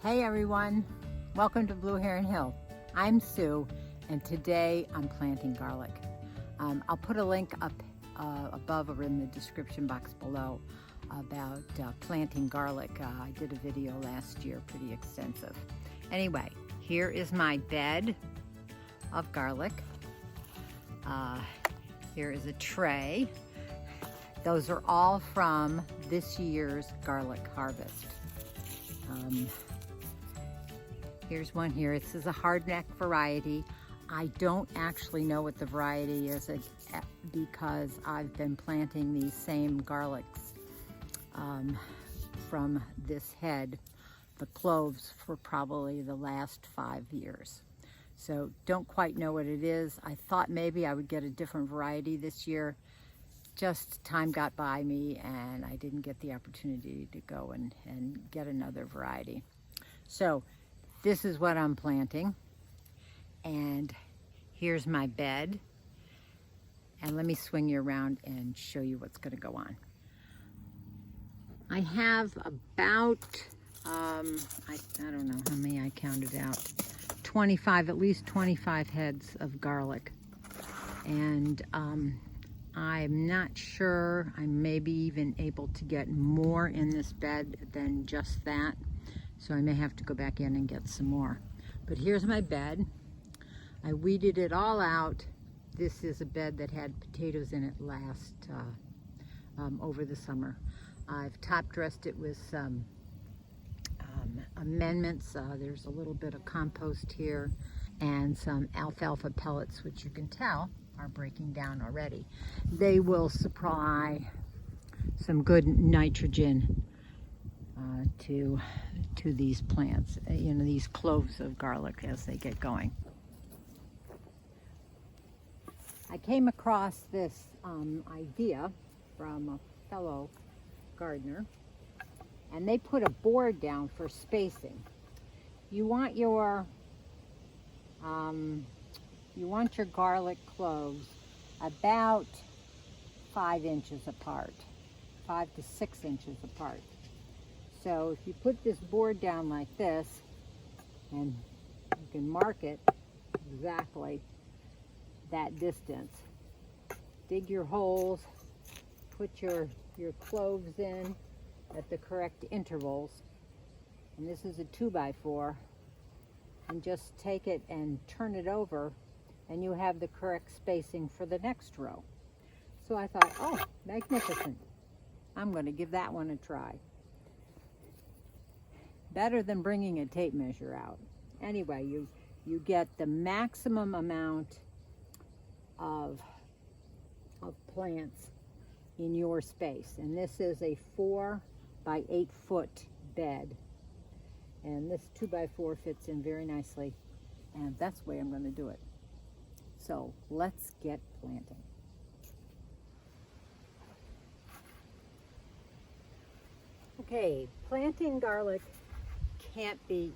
Hey everyone, welcome to Blue Heron Hill. I'm Sue and today I'm planting garlic. I'll put a link up above or in the description box below about planting garlic. I did a video last year, pretty extensive. Anyway, here is my bed of garlic. Here is a tray. Those are all from this year's garlic harvest. Here's one here. This is a hardneck variety. I don't actually know what the variety is because I've been planting these same garlics from this head, the cloves, for probably the last 5 years. So don't quite know what it is. I thought maybe I would get a different variety this year. Just time got by me and I didn't get the opportunity to go and get another variety. So this is what I'm planting, and here's my bed, and let me swing you around and show you what's going to go on. I have about, I don't know how many I counted out, 25, at least 25 heads of garlic, and I'm not sure, I may be even able to get more in this bed than just that. So I may have to go back in and get some more. But here's my bed. I weeded it all out. This is a bed that had potatoes in it over the summer. I've top dressed it with some amendments. There's a little bit of compost here and some alfalfa pellets, which you can tell are breaking down already. They will supply some good nitrogen to these plants, these cloves of garlic as they get going. I came across this idea from a fellow gardener, and they put a board down for spacing. You want your garlic cloves about 5 inches apart, 5 to 6 inches apart. So if you put this board down like this, and you can mark it exactly that distance, dig your holes, put your cloves in at the correct intervals, and this is a 2x4, and just take it and turn it over, and you have the correct spacing for the next row. So I thought, oh, magnificent. I'm going to give that one a try. Better than bringing a tape measure out. Anyway, you get the maximum amount of plants in your space. And this is a 4 by 8 foot bed. And this 2x4 fits in very nicely. And that's the way I'm going to do it. So let's get planting. Okay, planting garlic can't be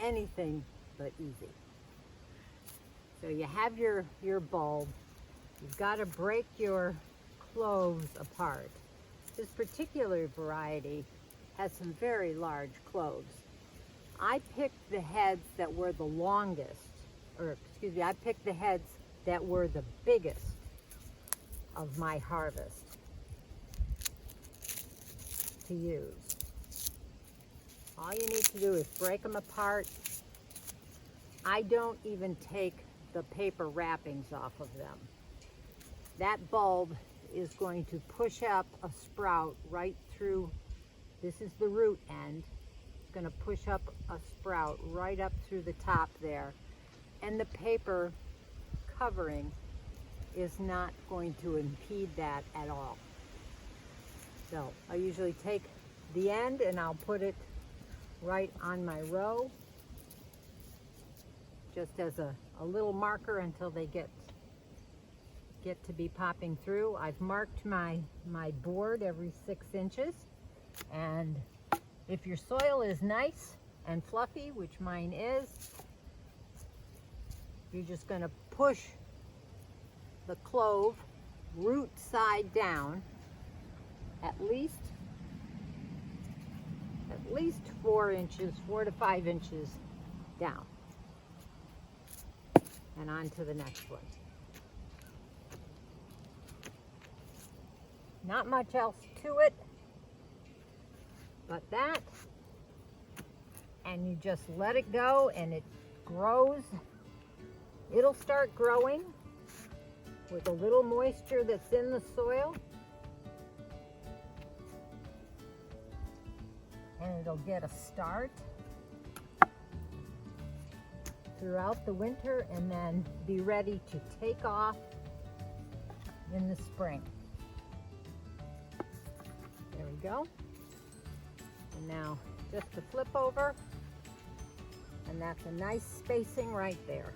anything but easy. So you have your bulb. You've got to break your cloves apart. This particular variety has some very large cloves. I picked the heads that were the longest, I picked the heads that were the biggest of my harvest to use. All you need to do is break them apart. I don't even take the paper wrappings off of them. That bulb is going to push up a sprout right through. This is the root end. It's going to push up a sprout right up through the top there. And the paper covering is not going to impede that at all. So I usually take the end and I'll put it right on my row, just as a little marker until they get to be popping through. I've marked my board every 6 inches, and if your soil is nice and fluffy, which mine is, you're just going to push the clove root side down at least at least 4 inches, 4 to 5 inches down. And on to the next one. Not much else to it but that. And you just let it go and it grows. It'll start growing with a little moisture that's in the soil. And it'll get a start throughout the winter and then be ready to take off in the spring. There we go. And now just to flip over, and that's a nice spacing right there,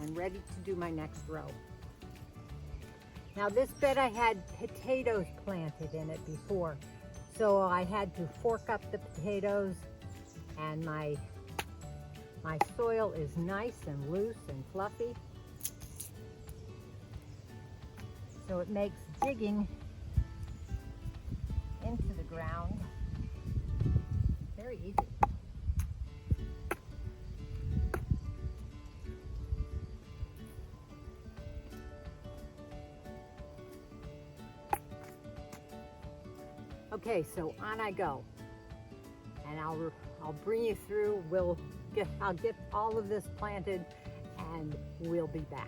and ready to do my next row. Now this bed I had potatoes planted in it before, so I had to fork up the potatoes, and my soil is nice and loose and fluffy, so it makes digging into the ground very easy. Okay, so on I go, and I'll bring you through. I'll get all of this planted, and we'll be back.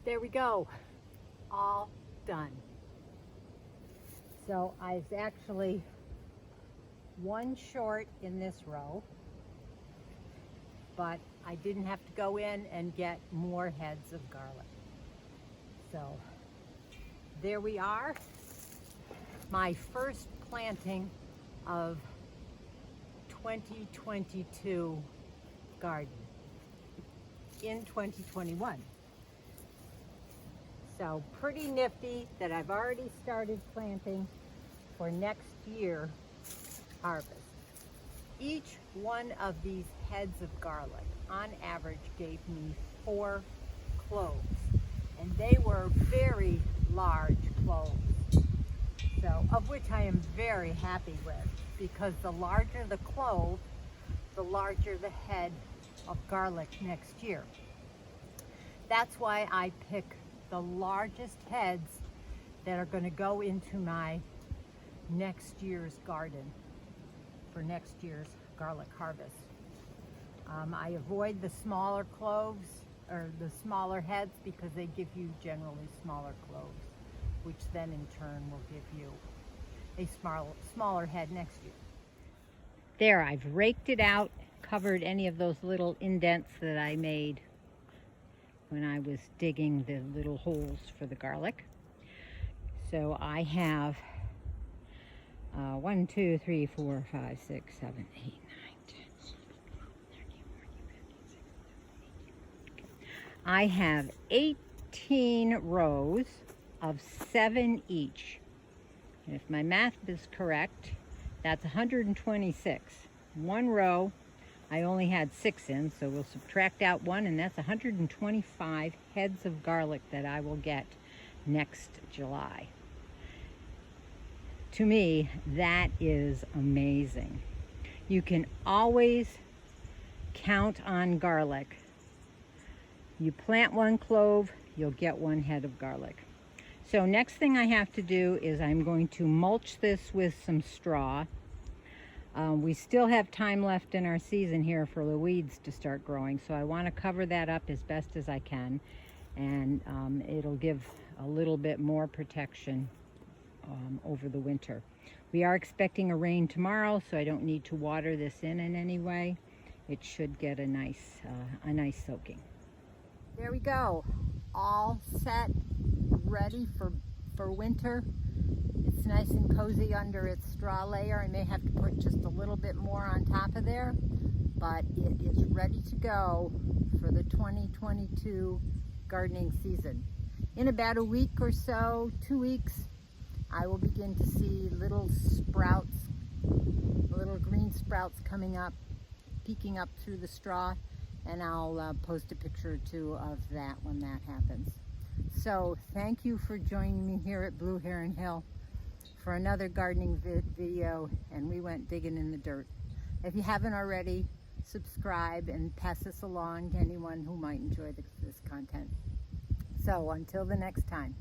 There we go, all done. So I was actually one short in this row, but I didn't have to go in and get more heads of garlic. So there we are, my first planting of 2022 garden in 2021. So pretty nifty that I've already started planting for next year harvest. Each one of these heads of garlic on average gave me 4 cloves, and they were very large cloves, so of which I am very happy with, because the larger the clove, the larger the head of garlic next year. That's why I pick the largest heads that are going to go into my next year's garden for next year's garlic harvest. I avoid the smaller cloves or the smaller heads because they give you generally smaller cloves, which then in turn will give you a smaller head next year. There, I've raked it out, covered any of those little indents that I made when I was digging the little holes for the garlic. So I have 1, 2, 3, 4, 5, 6, 7, 8, 9, 10, 13, 14, 15, 16, 17, 18. I have 18 rows of 7 each. And if my math is correct, that's 126. One row I only had 6 in, so we'll subtract out 1, and that's 125 heads of garlic that I will get next July. To me, that is amazing. You can always count on garlic. You plant 1 clove, you'll get 1 head of garlic. So next thing I have to do is I'm going to mulch this with some straw. We still have time left in our season here for the weeds to start growing, so I want to cover that up as best as I can, and it'll give a little bit more protection over the winter. We are expecting a rain tomorrow, so I don't need to water this in any way. It should get a nice soaking. There we go, all set, ready for winter. It's nice and cozy under its straw layer. I may have to put just a little bit more on top of there, but it is ready to go for the 2022 gardening season. In about a week or so, 2 weeks, I will begin to see little sprouts, little green sprouts coming up, peeking up through the straw, and I'll post a picture or two of that when that happens. So thank you for joining me here at Blue Heron Hill for another gardening video, and we went digging in the dirt. If you haven't already, subscribe and pass this along to anyone who might enjoy this content. So until the next time,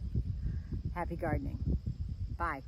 happy gardening. Bye.